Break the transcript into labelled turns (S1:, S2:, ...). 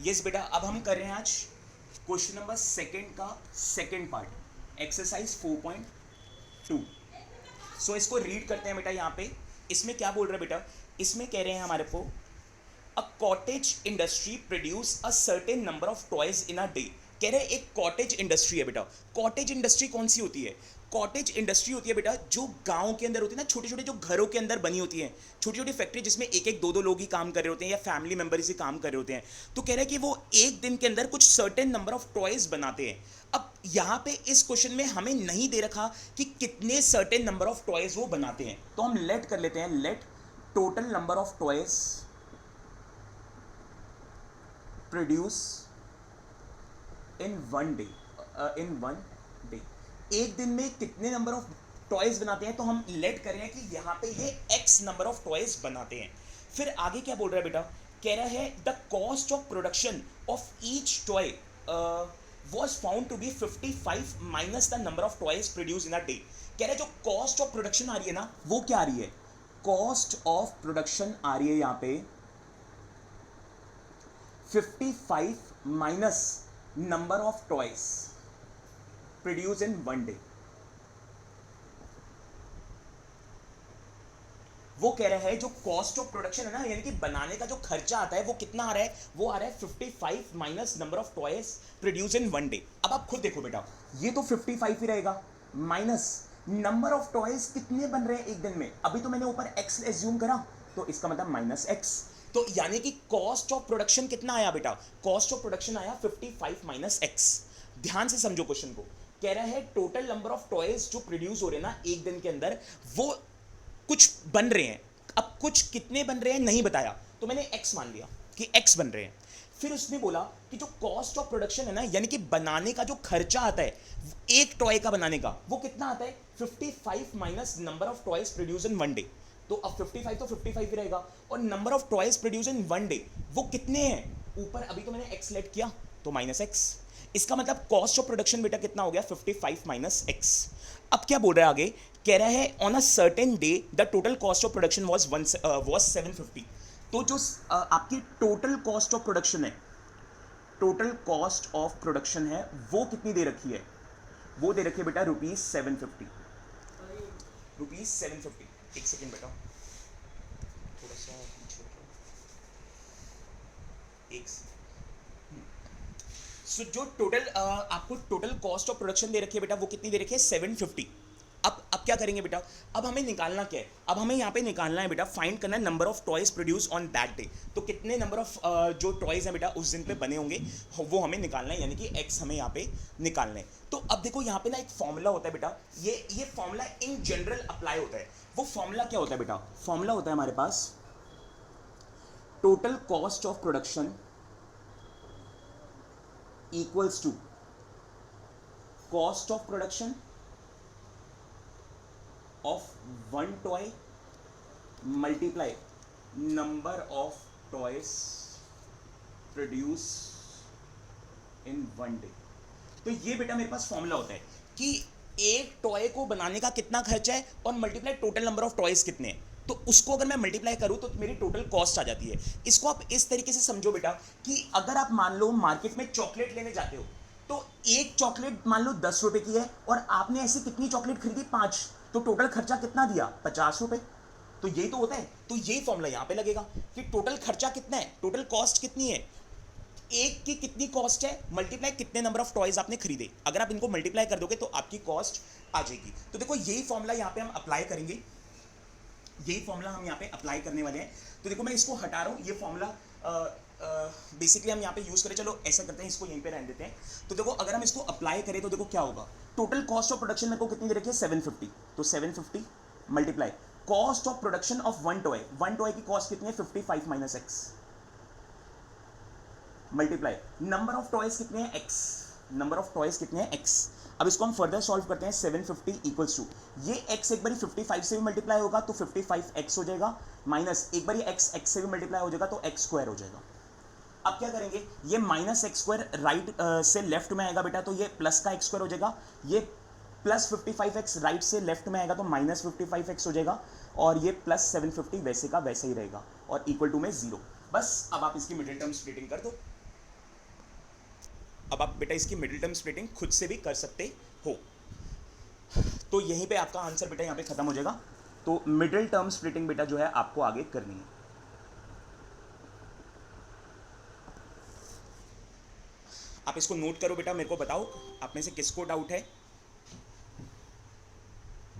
S1: Yes बेटा, अब हम कर रहे हैं आज क्वेश्चन नंबर सेकंड का सेकंड पार्ट, एक्सरसाइज 4.2। सो इसको रीड करते हैं बेटा। यहाँ पे इसमें क्या बोल रहा है बेटा, इसमें कह रहे हैं हमारे को a cottage industry produce a certain number of toys in a day. कह रहे हैं एक कॉटेज इंडस्ट्री है बेटा। कॉटेज इंडस्ट्री कौन सी होती है? कॉटेज इंडस्ट्री होती है बेटा जो गांव के अंदर होती है ना, छोटे छोटे जो घरों के अंदर बनी होती हैं, छोटी छोटी फैक्ट्री जिसमें एक एक दो दो लोग ही काम कर रहे होते हैं या फैमिली मेंबर ही काम कर रहे होते हैं। तो कह रहा है कि वो एक दिन के अंदर कुछ सर्टेन नंबर ऑफ टॉयज बनाते हैं। अब यहाँ पे इस क्वेश्चन में हमें नहीं दे रखा कि कितने सर्टेन नंबर ऑफ टॉयज वो बनाते हैं, तो हम लेट कर लेते हैं, let total number of toys produce in one day. In one day एक दिन में कितने नंबर ऑफ टॉयज बनाते हैं, तो हम लेट कर रहे हैं कि यहाँ पे ये एक्स नंबर ऑफ टॉयज बनाते हैं। फिर आगे क्या बोल रहा है बेटा, कह रहा है the cost of production of each toy was found to be 55 minus the number of toys produced in a day। कह रहे जो कॉस्ट ऑफ प्रोडक्शन आ रही है ना, वो क्या आ रही है? कॉस्ट ऑफ प्रोडक्शन आ रही है यहाँ पे 55 minus number of toys produce in one day. वो कह रहा है जो कॉस्ट ऑफ प्रोडक्शन है ना, यानी कि बनाने का जो खर्चा आता है वो कितना आ रहा है? वो आ रहा है 55 minus number of toys produce in one day. अब आप खुद देखो बेटा, ये तो 55 ही रहेगा माइनस नंबर ऑफ टॉयज कितने बन रहे हैं एक दिन में। अभी तो मैंने ऊपर एक्स एज्यूम करा, तो इसका मतलब माइनस एक्स। तो यानी कि कॉस्ट ऑफ प्रोडक्शन कितना आया बेटा? कॉस्ट ऑफ प्रोडक्शन आया 55 माइनस एक्स। ध्यान से समझो क्वेश्चन को। कह रहा है टोटल नंबर ऑफ टॉयज जो प्रोड्यूस हो रहे हैं ना एक दिन के अंदर, वो कुछ बन रहे हैं। अब कुछ कितने बन रहे हैं नहीं बताया, तो मैंने x मान लिया कि x बन रहे हैं। फिर उसने बोला कि जो कॉस्ट ऑफ प्रोडक्शन है ना, यानी कि बनाने का जो खर्चा आता है एक टॉय का बनाने का, वो कितना आता है? 55 minus number of toys produce in one day. तो अब 55 तो 55 ही रहेगा, और number of toys produce in one day वो कितने हैं? ऊपर अभी तो मैंने x लेट किया तो माइनस एक्स। इसका मतलब कॉस्ट ऑफ प्रोडक्शन बेटा कितना हो गया? 55 माइनस एक्स। अब क्या बोल रहा है आगे, कह रहा है on a certain day the total cost of production was 750। तो जो आपकी टोटल कॉस्ट ऑफ प्रोडक्शन है, टोटल कॉस्ट ऑफ प्रोडक्शन है, वो कितनी दे रखी है? वो दे रखी है बेटा ₹750। ₹750। एक सेकेंड बेटा, थोड़ा सा पीछे एक। सो जो टोटल आपको टोटल कॉस्ट ऑफ प्रोडक्शन दे रखी है बेटा, वो कितनी दे रखी है? 750। अब क्या करेंगे बेटा, अब हमें निकालना क्या है? अब हमें यहाँ पे निकालना है बेटा, फाइंड करना है number of toys produce on that day. तो कितने नंबर ऑफ जो टॉयज हैं बेटा उस दिन पे बने होंगे, वो हमें निकालना है, यानी कि एक्स हमें यहाँ पे निकालना है। तो अब देखो यहाँ पे ना एक फॉर्मूला होता है बेटा, ये फॉर्मूला इन जनरल अप्लाई होता है। वो फॉर्मूला क्या होता है बेटा? फॉर्मूला होता है हमारे पास total cost of production equals to cost of production of one toy multiply number of toys produced in one day। तो ये बेटा मेरे पास फॉर्मूला होता है कि एक टॉय को बनाने का कितना खर्चा है और multiply total number of toys कितने हैं। तो उसको अगर मैं मल्टीप्लाई करूं तो मेरी टोटल कॉस्ट आ जाती है। इसको आप इस तरीके से समझो बेटा कि अगर आप मान लो मार्केट में चॉकलेट लेने जाते हो, तो एक चॉकलेट मान लो 10 रुपए की है और आपने ऐसी कितनी चॉकलेट खरीदी? 5। तो टोटल खर्चा कितना दिया? 50 रुपए। तो यही तो होता है। तो यही फॉर्मूला यहां पे लगेगा कि टोटल खर्चा कितना है, टोटल कॉस्ट कितनी है, एक की कितनी कॉस्ट है, मल्टीप्लाई कितने नंबर ऑफ टॉयज आपने खरीदे। अगर आप इनको मल्टीप्लाई कर दोगे तो आपकी कॉस्ट आ जाएगी। तो देखो यही फॉर्मूला यहां पे हम अप्लाई करेंगे, यही फॉर्मूला हम यहाँ पे अप्लाई करने वाले हैं। तो देखो मैं इसको हटा रहा हूँ, ये फॉर्मूला बेसिकली हम यहाँ पे यूज करें। चलो ऐसा करते हैं, इसको यहीं पे रहने देते हैं। तो देखो अगर हम इसको अप्लाई करें तो देखो क्या होगा, टोटल कॉस्ट ऑफ प्रोडक्शन मेरे को कितनी दे रखी है? 750। तो 750 multiply cost of production of one toy की कॉस्ट कितनी है? 55 minus x multiply number of toys कितने हैं? एक्स। नंबर ऑफ टॉयज कितने हैं? एक्स। अब इसको हम फर्दर सॉल्व करते हैं। 750 इक्वल्स टू ये x एक बारी 55 से भी मल्टीप्लाई होगा तो 55x हो जाएगा, माइनस एक बारी x से भी मल्टीप्लाई हो जाएगा तो x स्क्वायर हो जाएगा। अब क्या करेंगे, ये माइनस एक्स स्क्वायर राइट से लेफ्ट में आएगा बेटा, तो ये प्लस का एक्स स्क्वायर हो जाएगा। ये प्लस 55x राइट से लेफ्ट में आएगा तो माइनस 55x हो जाएगा, और ये प्लस 750 वैसे का वैसे ही रहेगा, और इक्वल टू में 0। बस अब आप इसकी मिडिल टर्म स्प्लिटिंग कर दो। अब आप बेटा इसकी मिडिल टर्म स्प्लिटिंग खुद से भी कर सकते हो। तो यहीं पे आपका आंसर बेटा यहाँ पे खत्म हो जाएगा। तो मिडिल टर्म स्प्लिटिंग बेटा जो है आपको आगे करनी है। आप इसको नोट करो बेटा, मेरे को बताओ आप में से किसको डाउट है।